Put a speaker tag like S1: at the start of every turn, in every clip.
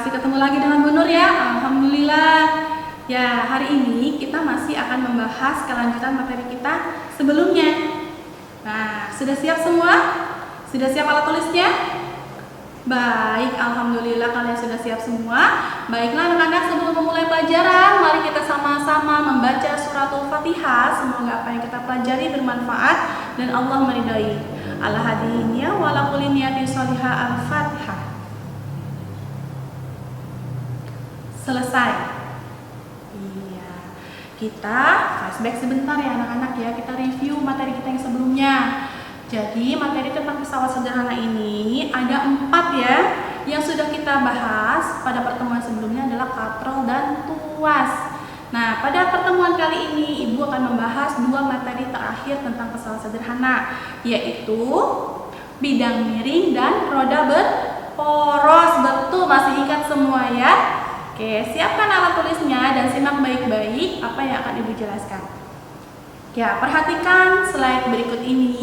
S1: masih ketemu lagi dengan Bu Nur ya. Alhamdulillah. Ya, hari ini kita masih akan membahas kelanjutan materi kita sebelumnya. Nah, sudah siap semua? Sudah siap alat tulisnya? Baik, alhamdulillah kalian sudah siap semua. Baiklah anak-anak, sebelum memulai pelajaran, mari kita sama-sama membaca suratul Fatihah. Semoga apa yang kita pelajari bermanfaat dan Allah meridai. Al-hadiyya wa la kulli niyatin shalihah al-Fatihah. Selesai. Iya. Kita flashback sebentar ya anak-anak ya. Kita review materi kita yang sebelumnya. Jadi materi tentang pesawat sederhana ini ada 4 ya. Yang sudah kita bahas pada pertemuan sebelumnya adalah katrol dan tuas. Nah, pada pertemuan kali ini Ibu akan membahas 2 materi terakhir tentang pesawat sederhana, yaitu bidang miring dan roda berporos. Betul, masih ingat semua ya? Oke, siapkan alat tulisnya dan simak baik-baik apa yang akan Ibu jelaskan. Ya, perhatikan slide berikut ini.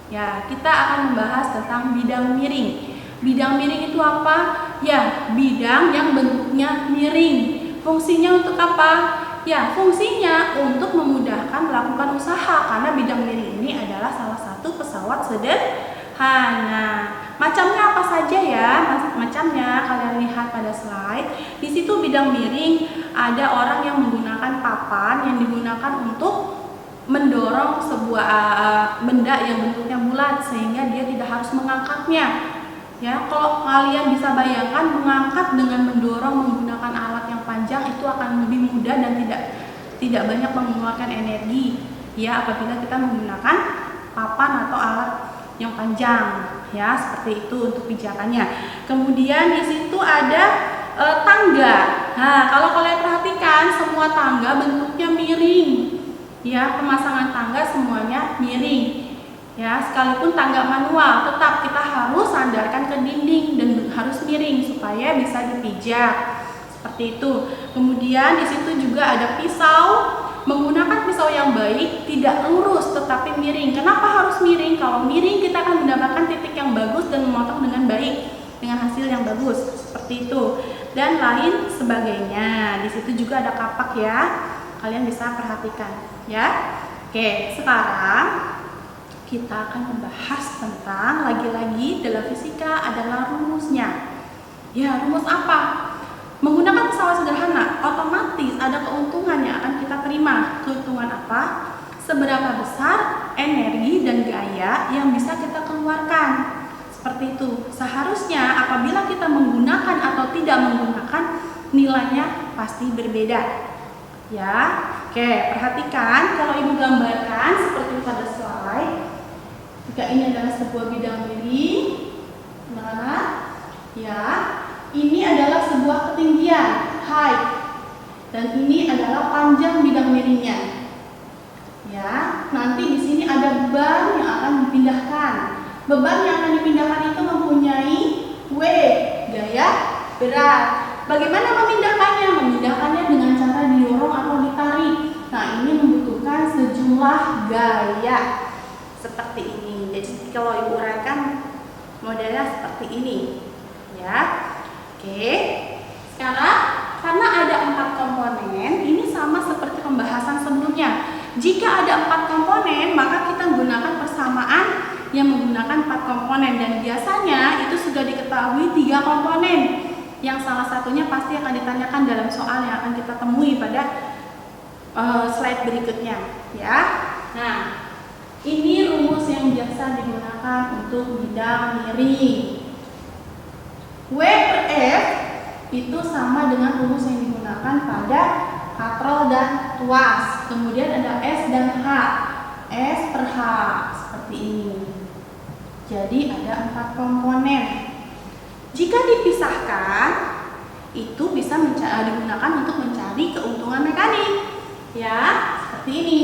S1: Ya, kita akan membahas tentang bidang miring. Bidang miring itu apa? Ya, bidang yang bentuknya miring. Fungsinya untuk apa? Ya, fungsinya untuk memudahkan melakukan usaha karena bidang miring ini adalah salah satu pesawat sederhana. Macamnya apa saja ya? Macamnya kalian lihat pada slide. Di situ bidang miring ada orang yang menggunakan papan yang digunakan untuk mendorong sebuah benda yang bentuknya bulat sehingga dia tidak harus mengangkatnya. Ya, kalau kalian bisa bayangkan mengangkat dengan mendorong menggunakan alat yang panjang itu akan lebih mudah dan tidak banyak mengeluarkan energi ya apabila kita menggunakan papan atau alat yang panjang ya, seperti itu untuk pijakannya. Kemudian di situ ada tangga. Nah, kalau kalian perhatikan semua tangga bentuknya miring. Ya, pemasangan tangga semuanya miring. Ya, sekalipun tangga manual, tetap kita harus sandarkan ke dinding dan harus miring supaya bisa dipijak. Seperti itu. Kemudian di situ juga ada pisau. Menggunakan pisau yang baik, tidak lurus tetapi miring. Kenapa harus miring? Kalau miring kita akan mendapatkan titik yang bagus dan memotong dengan baik, dengan hasil yang bagus. Seperti itu. Dan lain sebagainya. Di situ juga ada kapak ya. Kalian bisa perhatikan ya. Oke, sekarang kita akan membahas tentang lagi-lagi dalam fisika adalah rumusnya. Ya, rumus apa? Menggunakan pesawat sederhana, otomatis ada keuntungan yang akan kita terima. Keuntungan apa? Seberapa besar energi dan gaya yang bisa kita keluarkan. Seperti itu. Seharusnya apabila kita menggunakan atau tidak menggunakan, nilainya pasti berbeda. Ya, oke, perhatikan kalau Ibu gambarkan seperti pada slide. Jika ini adalah sebuah bidang miring, nah, ya, ini adalah sebuah ketinggian, height, dan ini adalah panjang bidang miringnya. Ya, nanti di sini ada beban yang akan dipindahkan. Beban yang akan dipindahkan itu mempunyai weight, gaya berat. Bagaimana memindahkannya? Memindahkannya dengan cara didorong atau ditarik. Nah, ini membutuhkan sejumlah gaya seperti ini. Jadi kalau Ibu uraikan modelnya seperti ini, ya. Oke. Sekarang karena ada 4 komponen, ini sama seperti pembahasan sebelumnya. Jika ada 4 komponen, maka kita menggunakan persamaan yang menggunakan 4 komponen dan biasanya itu sudah diketahui 3 komponen. Yang salah satunya pasti akan ditanyakan dalam soal yang akan kita temui pada slide berikutnya ya. Nah, ini rumus yang biasa digunakan untuk bidang miring. W per F itu sama dengan rumus yang digunakan pada katrol dan tuas. Kemudian ada S dan H. S per H seperti ini. Jadi ada 4 komponen. Jika dipisahkan, itu bisa digunakan untuk mencari keuntungan mekanik. Ya, seperti ini.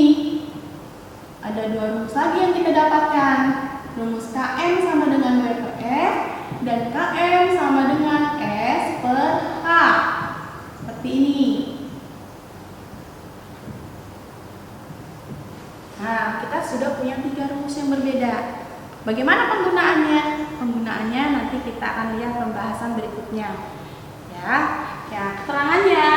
S1: Ada 2 rumus lagi yang kita dapatkan. Rumus Km sama dengan W per F dan Km sama dengan S per H. Seperti ini. Nah, kita sudah punya 3 rumus yang berbeda. Bagaimana penggunaannya? Penggunaannya nanti kita akan lihat pembahasan berikutnya. ya. Ya, keterangannya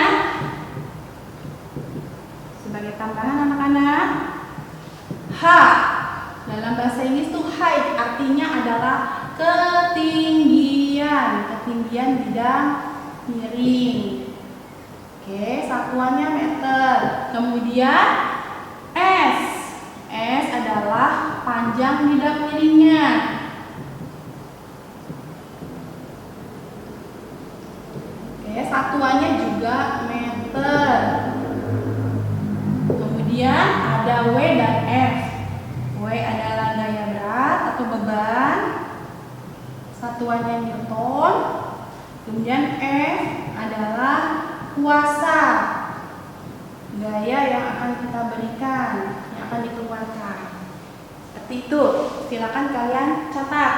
S1: sebagai tambahan anak-anak, H dalam bahasa Inggris tuh height artinya adalah ketinggian bidang miring. Oke, satuannya meter. Kemudian S adalah panjang bidang miringnya. Oke, satuannya juga meter. Kemudian ada W dan F. W adalah gaya berat atau beban, satuannya Newton. Kemudian F adalah kuasa, gaya yang akan kita berikan, yang akan dikeluarkan. Seperti itu. Silakan kalian catat.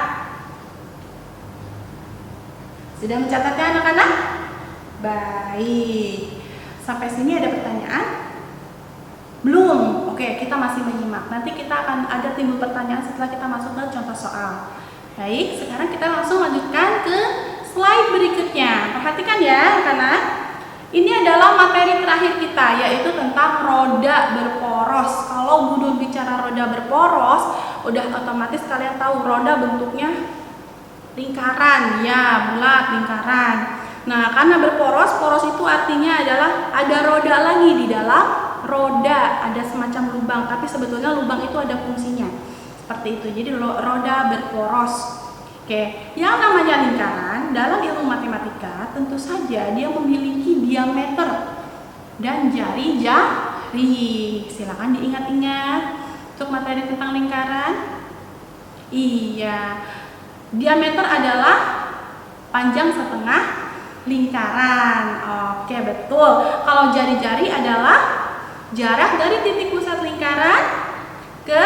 S1: Sudah mencatatnya anak-anak? Baik. Sampai sini ada pertanyaan? Belum. Oke, kita masih menyimak. Nanti kita akan ada timbul pertanyaan setelah kita masuk ke contoh soal. Baik, sekarang kita langsung lanjutkan ke slide berikutnya. Perhatikan ya anak-anak. Ini adalah materi terakhir kita, yaitu tentang roda berporos. Kalau Budul bicara roda berporos, udah otomatis kalian tahu roda bentuknya lingkaran, ya, bulat, lingkaran. Nah, karena berporos, poros itu artinya adalah ada roda lagi di dalam roda, ada semacam lubang, tapi sebetulnya lubang itu ada fungsinya. Seperti itu. Jadi roda berporos. Oke, yang namanya lingkaran dalam ilmu matematika tentu saja dia memiliki diameter dan jari-jari. Silakan diingat-ingat untuk materi tentang lingkaran. Iya, diameter adalah panjang setengah lingkaran. Oke, betul. Kalau jari-jari adalah jarak dari titik pusat lingkaran ke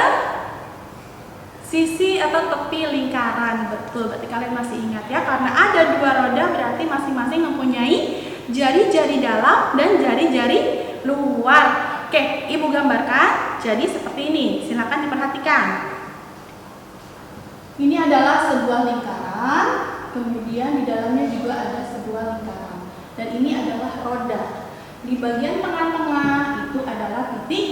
S1: sisi atau tepi lingkaran. Betul, berarti kalian masih ingat ya, karena ada dua roda berarti masing-masing mempunyai jari-jari dalam dan jari-jari luar. Oke, Ibu gambarkan jadi seperti ini. Silakan diperhatikan. Ini adalah sebuah lingkaran, kemudian di dalamnya juga ada sebuah lingkaran. Dan ini adalah roda. Di bagian tengah-tengah itu adalah titik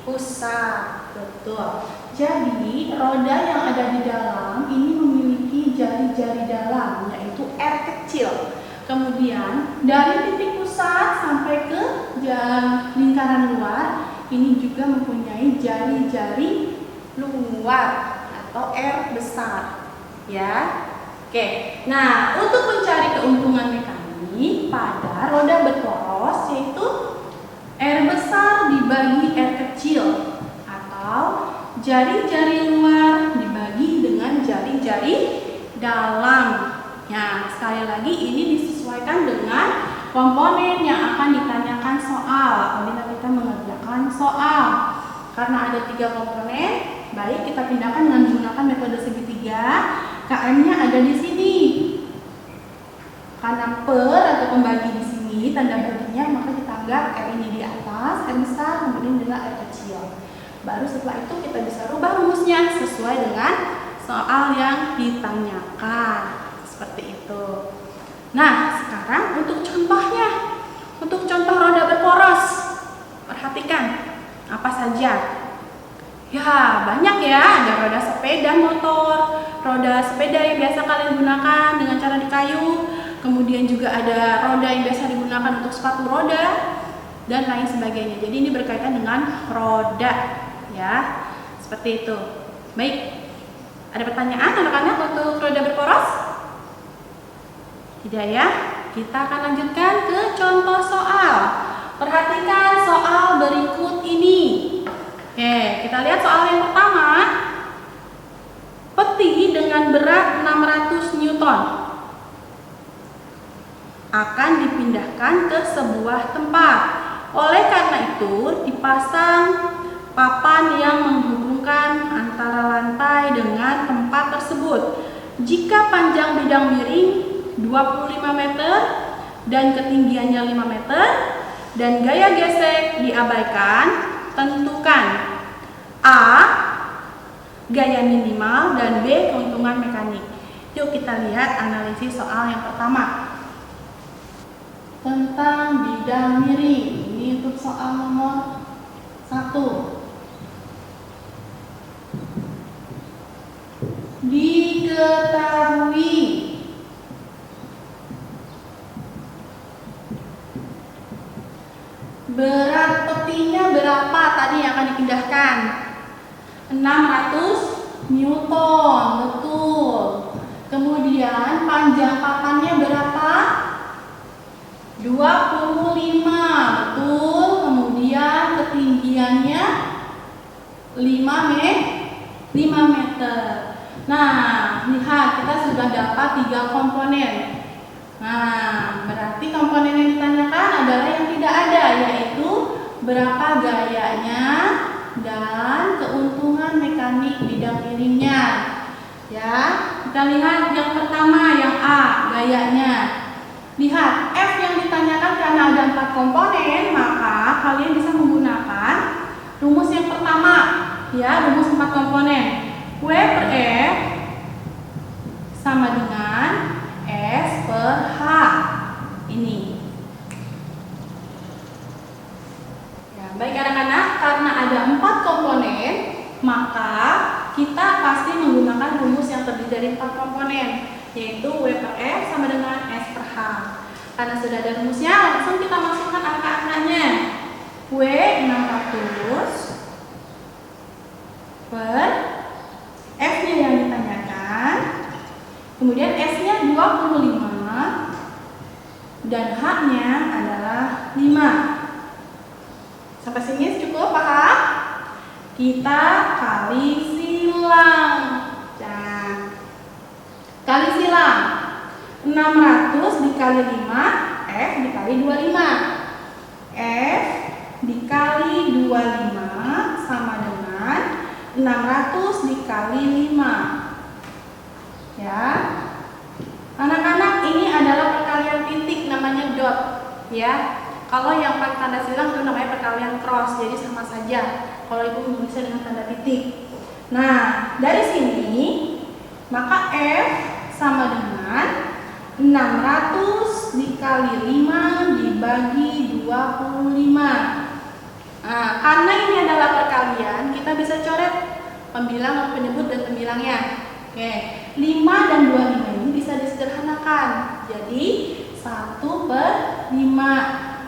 S1: pusat. Betul. Jadi roda yang ada di dalam ini memiliki jari-jari dalam, yaitu R kecil. Kemudian dari titik pusat sampai ke lingkaran luar ini juga mempunyai jari-jari luar atau R besar. Ya. Oke. Nah, untuk mencari keuntungan mekanik pada roda berporos yaitu R besar dibagi R kecil atau jari-jari luar dibagi dengan jari-jari dalam. Ya, sekali lagi ini disesuaikan dengan komponen yang akan ditanyakan soal apabila kita mengerjakan soal. Karena ada 3 komponen, baik kita pindahkan dengan menggunakan metode segitiga. KM-nya ada di sini. Karena per atau pembagi di sini tanda baginya, maka kita anggap R ini di atas, R besar, kemudian juga R kecil. Baru setelah itu kita bisa rubah rumusnya sesuai dengan soal yang ditanyakan. Seperti itu. Nah, sekarang untuk contohnya. Untuk contoh roda berporos. Perhatikan apa saja. Ya, banyak ya. Ada roda sepeda motor, roda sepeda yang biasa kalian gunakan dengan cara di kayu. Kemudian juga ada roda yang biasa digunakan untuk sepatu roda dan lain sebagainya. Jadi ini berkaitan dengan roda. Ya, seperti itu. Baik, ada pertanyaan anak-anak untuk roda berporos? Tidak ya? Kita akan lanjutkan ke contoh soal. Perhatikan soal berikut ini. Oke, kita lihat soal yang pertama. Peti dengan berat 600 Newton akan dipindahkan ke sebuah tempat. Oleh karena itu, dipasang papan yang menghubungkan antara lantai dengan tempat tersebut. Jika panjang bidang miring 25 meter dan ketinggiannya 5 meter dan gaya gesek diabaikan, tentukan A. Gaya minimal dan B. Keuntungan mekanik. Yuk kita lihat analisis soal yang pertama. tentang bidang miring. Ini untuk soal nomor 1. Diketahui berat petinya berapa tadi yang akan dipindahkan? 600 Newton, betul. Kemudian panjang papannya berapa? 25, betul. Kemudian ketinggiannya 5 meter. Nah, lihat kita sudah dapat 3 komponen. Nah, berarti komponen yang ditanyakan adalah yang tidak ada, yaitu berapa gayanya dan keuntungan mekanik bidang miringnya. Ya, kita lihat yang pertama, yang A, gayanya. Lihat, F yang ditanyakan karena ada 4 komponen, maka kalian bisa menggunakan rumus yang pertama, ya, rumus 4 komponen. W per F sama dengan S per H. Ini. Ya, baik anak-anak, karena ada 4 komponen, maka kita pasti menggunakan rumus yang terdiri dari 4 komponen, yaitu W per F sama dengan S per H. Karena sudah ada rumusnya, langsung kita masukkan angka-angkanya. W 600 per F-nya yang ditanyakan, kemudian S-nya 25 dan H-nya adalah 5. Sampai sini cukup paham? Kita kali silang. Nah, kali silang. 600 dikali 5, F dikali 25. F dikali 25 sama dengan 600 dikali 5. Ya. Anak-anak, ini adalah perkalian titik, namanya dot, ya. Kalau yang pakai tanda silang itu namanya perkalian cross, jadi sama saja. Kalau ibu menulisnya dengan tanda titik. Nah, dari sini maka F sama dengan 600 dikali 5 dibagi 25. Nah, karena ini adalah perkalian, kita bisa coret pembilang, penyebut, dan pembilangnya. Oke, 5 dan 25 ini bisa disederhanakan. Jadi 1 per 5.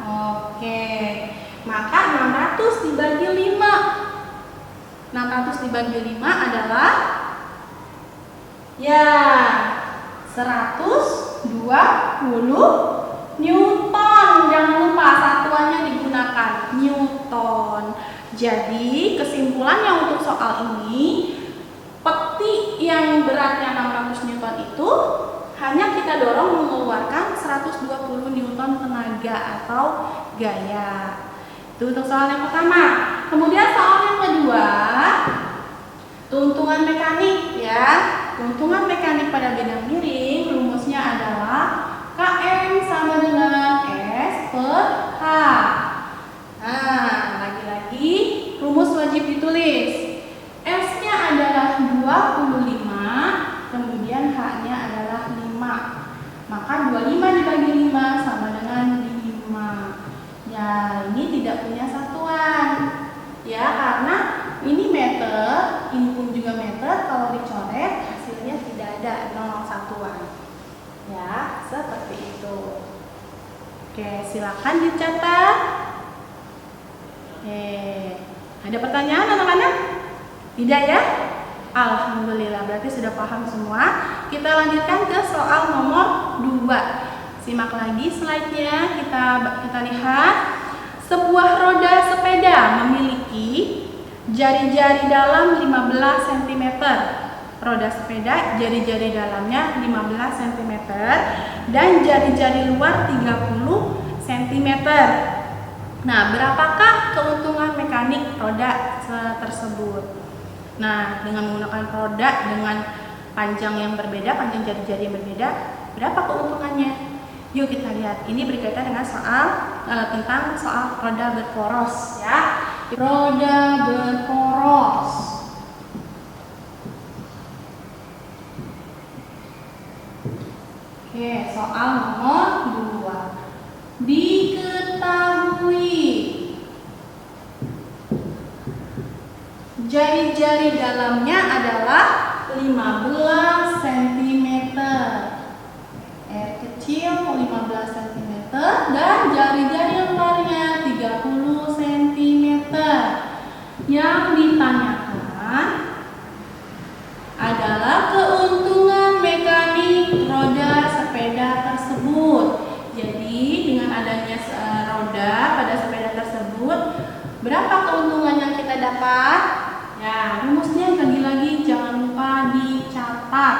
S1: Oke, maka 600 dibagi 5. 600 dibagi 5 adalah, ya, 120 Newton. Jangan lupa satuannya digunakan Newton. Jadi kesimpulannya untuk soal ini, peti yang beratnya 600 Newton itu hanya kita dorong mengeluarkan 120 Newton tenaga atau gaya. Itu untuk soal yang pertama. Kemudian soal yang kedua, keuntungan mekanik, ya. Keuntungan mekanik pada bidang miring rumusnya adalah Km sama dengan S per H. Nah, lagi-lagi rumus wajib ditulis. S-nya adalah 25, kemudian H-nya adalah 5. Maka 25 dibagi 5 sama dengan 5. Ya, ini tidak punya satuan. Ya, karena ini meter, ini pun juga meter, kalau dicoret hasilnya tidak ada 0 satuan. Ya, seperti itu. Oke, silakan dicatat. Ada pertanyaan anak-anak? Tidak ya? Alhamdulillah, berarti sudah paham semua. Kita lanjutkan ke soal nomor 2. Simak lagi slide-nya, kita lihat. Sebuah roda sepeda memiliki jari-jari dalam 15 cm. Roda sepeda jari-jari dalamnya 15 cm dan jari-jari luar 30 cm. Nah, berapakah keuntungan mekanik roda tersebut? Nah, dengan menggunakan roda dengan panjang yang berbeda, panjang jari-jari yang berbeda, berapa keuntungannya? Yuk kita lihat. Ini berkaitan dengan soal tentang soal roda berporos, ya. Roda berporos. Oke, soal nomor 2. Jari-jari dalamnya adalah 15 cm. R kecil 15 cm dan jari-jari luarnya 30 cm. Yang ditanyakan adalah keuntungan mekanik roda sepeda tersebut. Jadi dengan adanya roda pada sepeda tersebut, berapa keuntungan yang kita dapat? Ya, rumusnya lagi-lagi jangan lupa dicatat.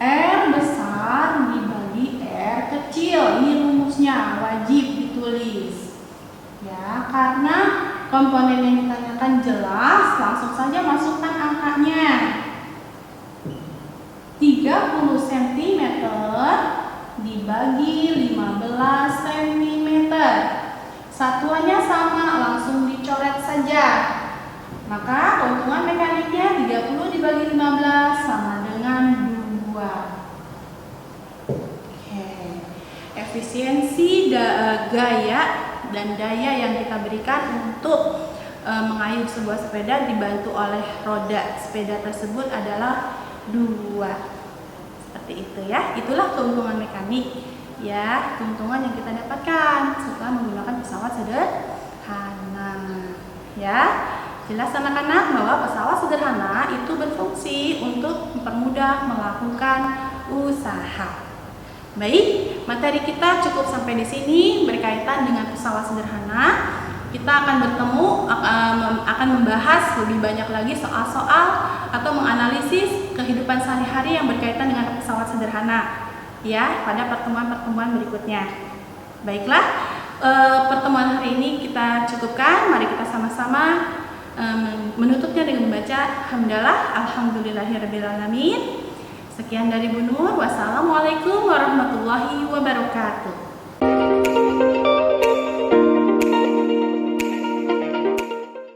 S1: R besar dibagi R kecil. Ini rumusnya wajib ditulis. Ya, karena komponen yang ditanyakan jelas, langsung saja masukkan angkanya. 30 cm dibagi 15 cm. Satuannya sama, langsung dicoret saja. Maka keuntungan mekaniknya 30 dibagi 15 sama dengan 2. Oke. Efisiensi gaya dan daya yang kita berikan untuk mengayuh sebuah sepeda dibantu oleh roda sepeda tersebut adalah 2. Seperti itu ya. Itulah keuntungan mekanik ya, keuntungan yang kita dapatkan setelah menggunakan pesawat sederhana. Ya. Jelas anak-anak bahwa pesawat sederhana itu berfungsi untuk mempermudah melakukan usaha. Baik, materi kita cukup sampai di sini berkaitan dengan pesawat sederhana. Kita akan bertemu, akan membahas lebih banyak lagi soal-soal atau menganalisis kehidupan sehari-hari yang berkaitan dengan pesawat sederhana ya pada pertemuan-pertemuan berikutnya. Baiklah, pertemuan hari ini kita cukupkan. Mari kita sama-sama menutupnya dengan membaca hamdalah alhamdulillahirabbil alamin. Sekian dari Bu Nur. Wassalamualaikum warahmatullahi wabarakatuh.